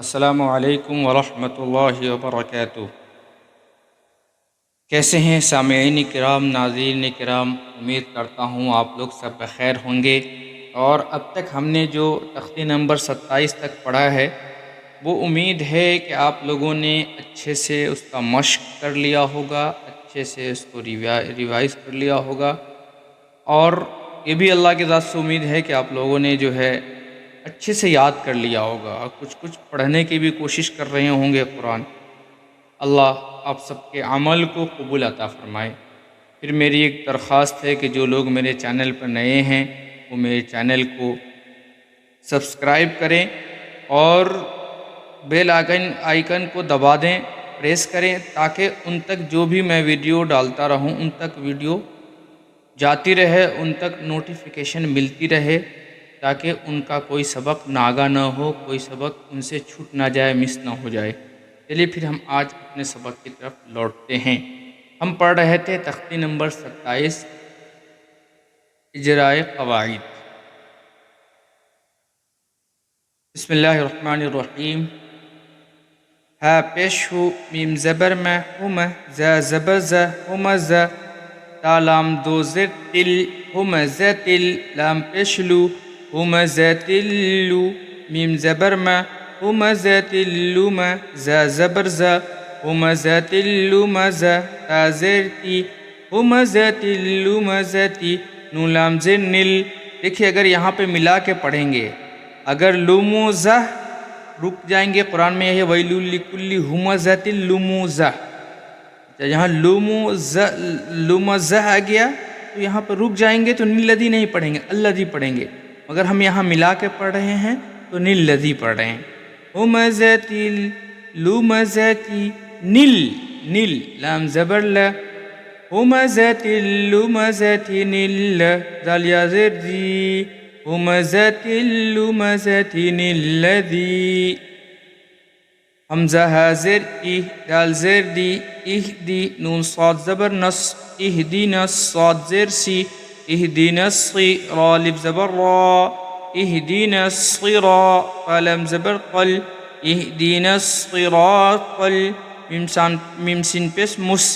السلام علیکم ورحمۃ اللہ وبرکاتہ۔ کیسے ہیں سامعین کرام، ناظرین کرام؟ امید کرتا ہوں آپ لوگ سب بخیر ہوں گے۔ اور اب تک ہم نے جو تختی نمبر 27 تک پڑھا ہے، وہ امید ہے کہ آپ لوگوں نے اچھے سے اس کا مشق کر لیا ہوگا، اچھے سے اس کو ریوائز کر لیا ہوگا، اور یہ بھی اللہ کی ذات سے امید ہے کہ آپ لوگوں نے جو ہے اچھے سے یاد کر لیا ہوگا، اور کچھ پڑھنے کی بھی کوشش کر رہے ہوں گے قرآن۔ اللہ آپ سب کے عمل کو قبول عطا فرمائے۔ پھر میری ایک درخواست ہے کہ جو لوگ میرے چینل پر نئے ہیں وہ میرے چینل کو سبسکرائب کریں اور بیل آئیکن کو دبا دیں، پریس کریں، تاکہ ان تک جو بھی میں ویڈیو ڈالتا رہوں ان تک ویڈیو جاتی رہے، ان تک نوٹیفیکیشن ملتی رہے، تاکہ ان کا کوئی سبق ناگا نہ ہو، کوئی سبق ان سے چھوٹ نہ جائے، مس نہ ہو جائے۔ چلیے پھر ہم آج اپنے سبق کی طرف لوٹتے ہیں۔ ہم پڑھ رہے تھے تختی نمبر 27 اجرائے قواعد۔ بسم اللہ الرحمن الرحیم۔ ہا پیش ہو، میم زبر میں، ہم زا زبر زا، ہم زا، تا لام دو زر تل، ہم زا تل، لام پیش لو، ہم زا تلو، میم زبر میں، ہم زا تلو ما، زا زبر زا، ہم زا تلو ما زا، تا زر تی، ہم زا تلو ما زا تی، نون لام زر نل۔ دیکھیے اگر یہاں پہ ملا کے پڑھیں گے، اگر لموزہ رک جائیں گے، قرآن میں یہ ہے ویل لکل ہمزۃ لموزہ، یہاں لمزہ آ گیا تو یہاں پر رک جائیں گے تو نیلدی نہیں پڑھیں گے، الذی پڑھیں گے، مگر ہم یہاں ملا کے پڑھ رہے ہیں تو نیلدی پڑھ رہے ہیں۔ ہمزۃ لمزۃ نل، نل لام زبر لا، ہمزۃ لمزۃ نل، دال یا زر دی، ہمزۃ لمزۃ الذی، حمزہ حاضر ای، دال زر دی، اہدی، نون صاد زبر نص، اہدینا، صاد زر سی، اہدینا الصی، را لف زبر را، اہدینا الصراط، قلم زبر قل، اہدینا الصراط، میم سین پیس مس،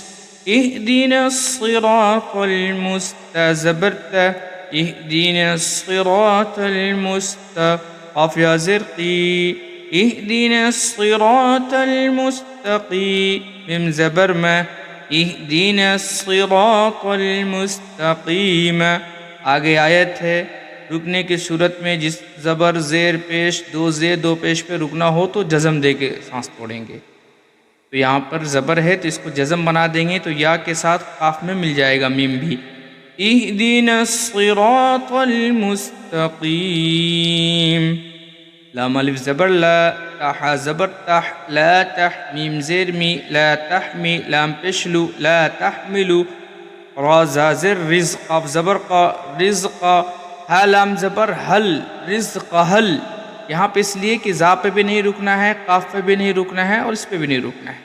اہدینا الصراط المستقیم، زبر تا، اہدینا الصراط المستقیم، قاف یا زر قی، اہدینا الصراط المستقیم، میم زبر ما، اہدینا الصراط المستقیم۔ آگے آیت ہے، رکنے کی صورت میں جس زبر زیر پیش دو پیش پہ رکنا ہو تو جزم دے کے سانس توڑیں گے، تو یہاں پر زبر ہے تو اس کو جزم بنا دیں گے، تو یا کے ساتھ قاف میں مل جائے گا میم بھی، اہدینا الصراط المستقیم، لام الف زبر لا، تح زبر تح، لا تح، میم زیر می، لا تحمی، لام پشلو، لا تحملو، را زا زر رزق، قاف زبر قا، رزق، ہا لام زبر حل، رزق حل، یہاں پہ اس لیے کہ زا پہ بھی نہیں رکنا ہے، قاف پہ بھی نہیں رکنا ہے، اور اس پہ بھی نہیں رکنا ہے۔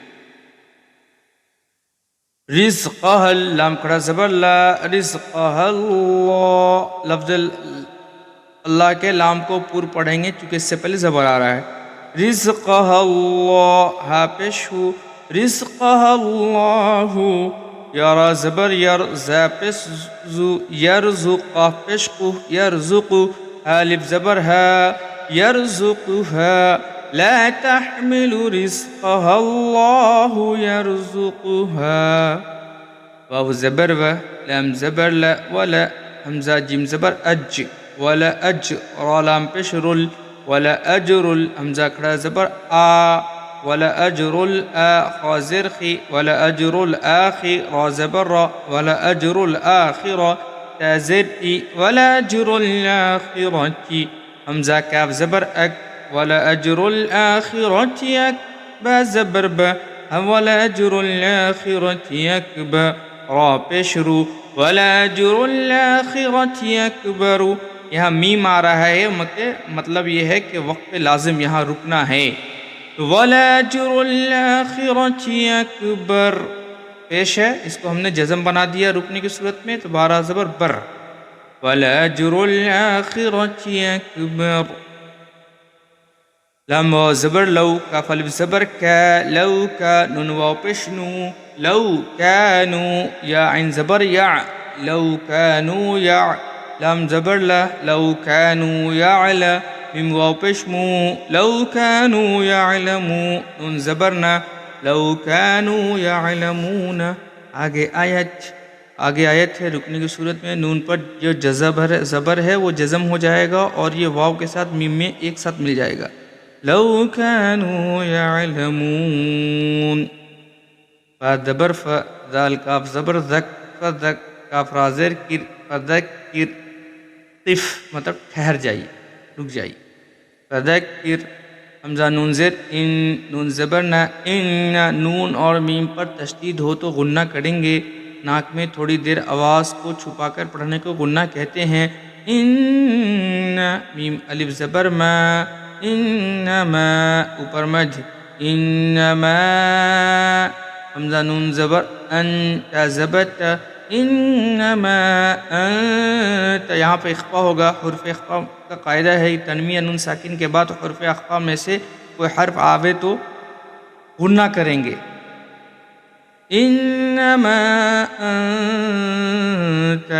رزق حل، لام کھڑا زبر لا، رزق اللہ، لفظ اللہ کے لام کو پور پڑھیں گے چونکہ اس سے پہلے زبر آ رہا ہے۔ رزق اللہ، ہا پیش ہو، رزق اللہ، یارا زبر یر، زا پیش زو، یرزق، قاف پیش قو، یرزق، الف زبر ہا، یرزقها، لا تحمل رزقها الله يرزقها، واو زبر و، لام زبر لا، ولا، حمزہ جیم زبر اج، ولا اج، را لام پیش رل، ولا اجر، حمزہ کھڑا زبر آ، ولا اجر الآ، خا زر خی، ولا اجر الآخی، را زبر را، ولا اجر الآخرہ، تا زر ای، ولا اجر الآخرہ، حمزہ کاف زبر اک، ولا اجر الآخرۃ اک، با زبر با، ولا اجر الآخرۃ اکبر، را پیش رو، ولا اجر الآخرۃ اکبر، یہاں میم آ رہا ہے، مطلب یہ ہے کہ وقت لازم یہاں رکنا ہے، ولا اجر الآخرۃ اکبر پیش ہے، اس کو ہم نے جزم بنا دیا رکنے کی صورت میں، تو بارہ زبر بر، ولا اجر الآخرۃ اکبر، لام واو زبر لو، کاف الف زبر کا، لو کا، نون واو پیش نو، لو کانو، یا عین زبر یا، لو کانو یا، لام زبر لا، لو کانو یعلا، میم واو پیش مو، لو کانو یعلمو، نون زبر نا، لو کانو یعلمون. آگے آیت ہے رکنے کی صورت میں نون پر جو زبر ہے وہ جزم ہو جائے گا اور یہ واو کے ساتھ میم میں ایک ساتھ مل جائے گا. لو كانوا يعلمون. فدبر ذال کاف زبر ذک، فذک، کاف رازر کر، فذکر، قف مطلب ٹھہر جائیے، رک جائیے. فذکر، حمزہ نون زیر ان، نون زبر نہ، ان، نون اور میم پر تشدید ہو تو غنہ کریں گے. ناک میں تھوڑی دیر آواز کو چھپا کر پڑھنے کو غنہ کہتے ہیں. ان، میم الف زبر ما، انما، اوپر مجھ، انما، حمزہ نون زبر ان، تا زبر تا، انما انت. یہاں پہ اخفا ہوگا. حرف اخفا کا قاعدہ ہے تنوین نون ساکن کے بعد حرف اخفا میں سے کوئی حرف آوے تو غنہ کریں گے. انما انت،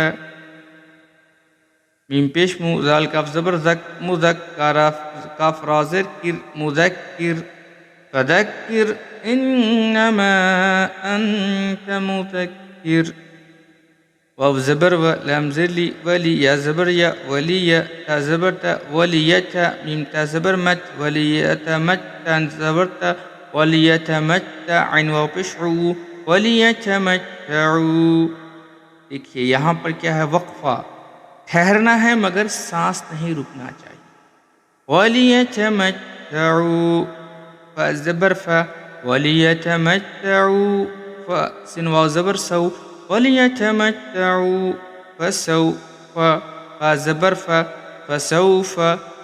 میم پیش مو، ذال کاف زبر زک، مذکر، کاف رازر کر، مذکر. فذکر انما انت مذکر. واو زبر و، لام زر لی، ولی، یا زبر یا، ولی، تا زبر تا، ولیتا، میم تا زبر مت، ولیتمت، تا زبر تا، ولیتمتع، عین واو پیش عو، ولیتمتعوا. دیکھیے یہاں پر کیا ہے، وقفہ، ٹھہرنا ہے مگر سانس نہیں رکنا چاہیے. وَلِيَتَمَتَّعُوا، فا زبر فا، وَلِيَتَمَتَّعُوا، فا سین واو زبر سو، وَلِيَتَمَتَّعُوا، فَسَوْفَ، فا زبر فا، فَسَوْفَ،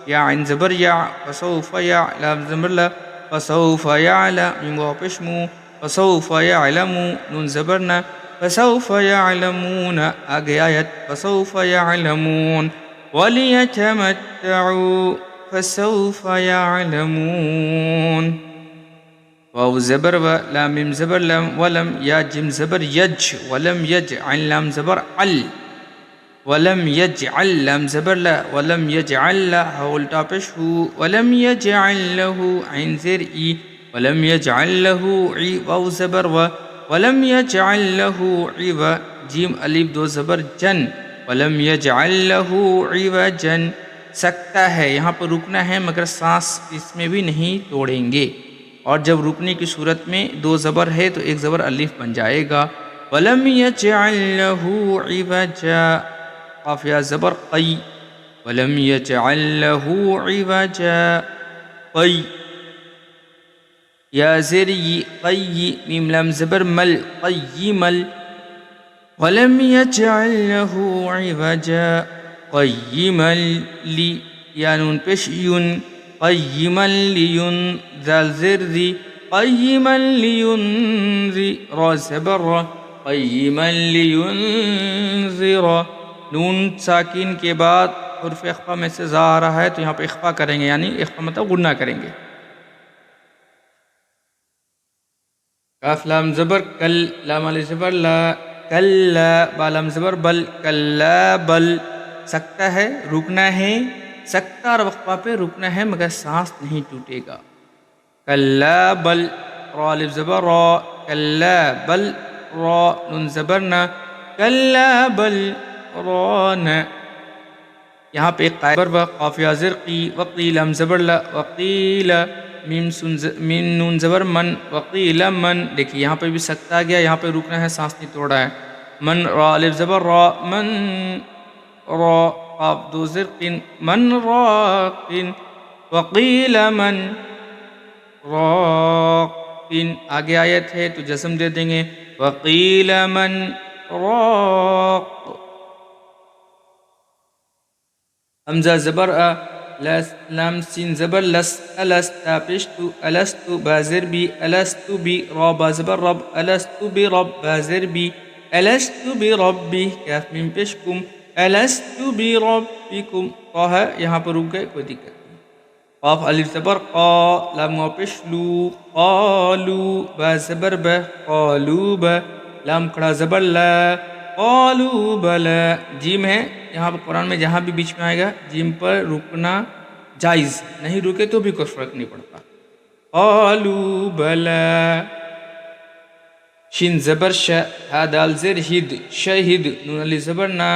یا عین زبر یا، فَسَوْفَ یا، لام زبر لا، فَسَوْفَ يَعْلَمُ، میم واو پیش مو، فَسَوْفَ يَعْلَمُ، نون زبر نا، فَسَوْفَ يَعْلَمُونَ. آگے آیت فَسَوْفَ يَعْلَمُونَ. وَلِيَتَمَتَّعُوا فَسَوْفَ يَعْلَمُونَ. واو زبر و، لام میم زبر لم، ولم، یا جم زبر یج، ولم یجعل، لام زبر عل، ولم یجعل، لام زبر لا، ولم یجعل لا، ہا الٹا پیش ہو، ولم یجعل له، عین زیر ای، ولم یجعل له عی، واو زبر و، ولم یجعل له عوجا، جیم الف دو زبر جن، ولم یجعل له عوجا. سکتا ہے، یہاں پر رکنا ہے مگر سانس اس میں بھی نہیں توڑیں گے. اور جب رکنے کی صورت میں دو زبر ہے تو ایک زبر الف بن جائے گا. ولم یجعل له عوجا، قاف یا زبر قی، ولم یجعل له عوجا، قی، یا زری قی، میم لام زبر مل، قیمل. ولم یجعل له عوجا، قیما لی، یا نون پیش یون، قیما لیون، ذال زر ذی، قیما لینذر، را زبر را، قیما لینذر. نون ساکن کے بعد حرف اخفا میں سے زا آ رہا ہے تو یہاں پہ اخفا کریں گے، یعنی اخفا مطلب غنہ کریں گے. کاف لام زبر کل، لام علی زبر لا، کلا، با لام زبر بل، کلا بل. سکتا ہے، رکنا ہے، سکتا اور وقفہ پہ رکنا ہے مگر سانس نہیں ٹوٹے گا. کلا بل، را الف زبر را، کلا بل را، نون زبر نا، کلا بل ران. یہاں پہ ایک قائبر و، قاف یا زر قی، وقیل لام زبر لا، وقیل، میم نون زبر من، وقیل من. دیکھیے یہاں پہ بھی سکتا آ گیا، یہاں پہ رکنا ہے، سانس نہیں توڑا ہے. من، را الف زبر را، من را، قاف دو زر قن، من راقن، وقیل من راقن. آگے آیت ہے تو جسم دے دیں گے، وقیل من راق. حمزہ زبر ا، لام سین زبر لس، الستا پیشتو، الستو، بازر بی، الستو بی، را با زبر رب، الستو بی رب، بازر بی، الستو بی ربی، کاف میم پیشکم، الستو بی ربکم. طه یہاں پر رک گئے، کوئی دقت نہیں. قاف الف زبر قا، لام واو پیش لو، قالو، با زبر ب، قالوب، لام کھڑا زبر لا، قالو بلا. جیم ہے یہاں پر قرآن میں جہاں بھی بیچ میں آئے گا جیم پر رکنا جائز، نہیں رکے تو بھی کوئی فرق نہیں پڑتا. قالو بلا. شین زبر ش، ہا دال زیر ہد، شہد، نون علی زبر نا،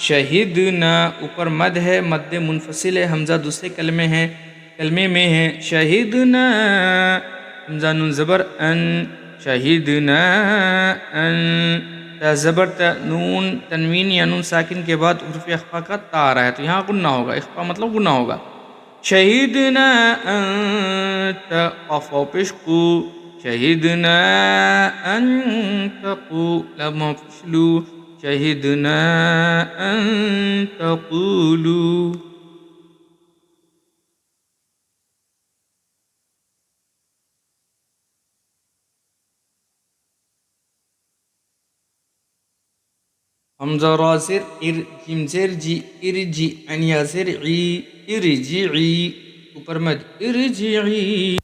شہدنا. اوپر مد ہے، مد منفصل ہے، حمزہ دوسرے کلمے میں ہے. شہدنا، حمزہ نون زبر ان، شہدنا ان. تا زبر تا، نون تنوین یا نون ساکن کے بعد حرف اخفا کا تا آ رہا ہے تو یہاں غنہ ہوگا. اخفا مطلب غنہ ہوگا. شہدنا انت، قاف واو پیش قو، شہدنا ان تقو، لام واو پیش لو، شہدنا ان تقولو. حمزہ را زیر ار، جیم زیر جی، ارجی، عین یا زیر عی، ارجعی. اوپر مد ارجعی.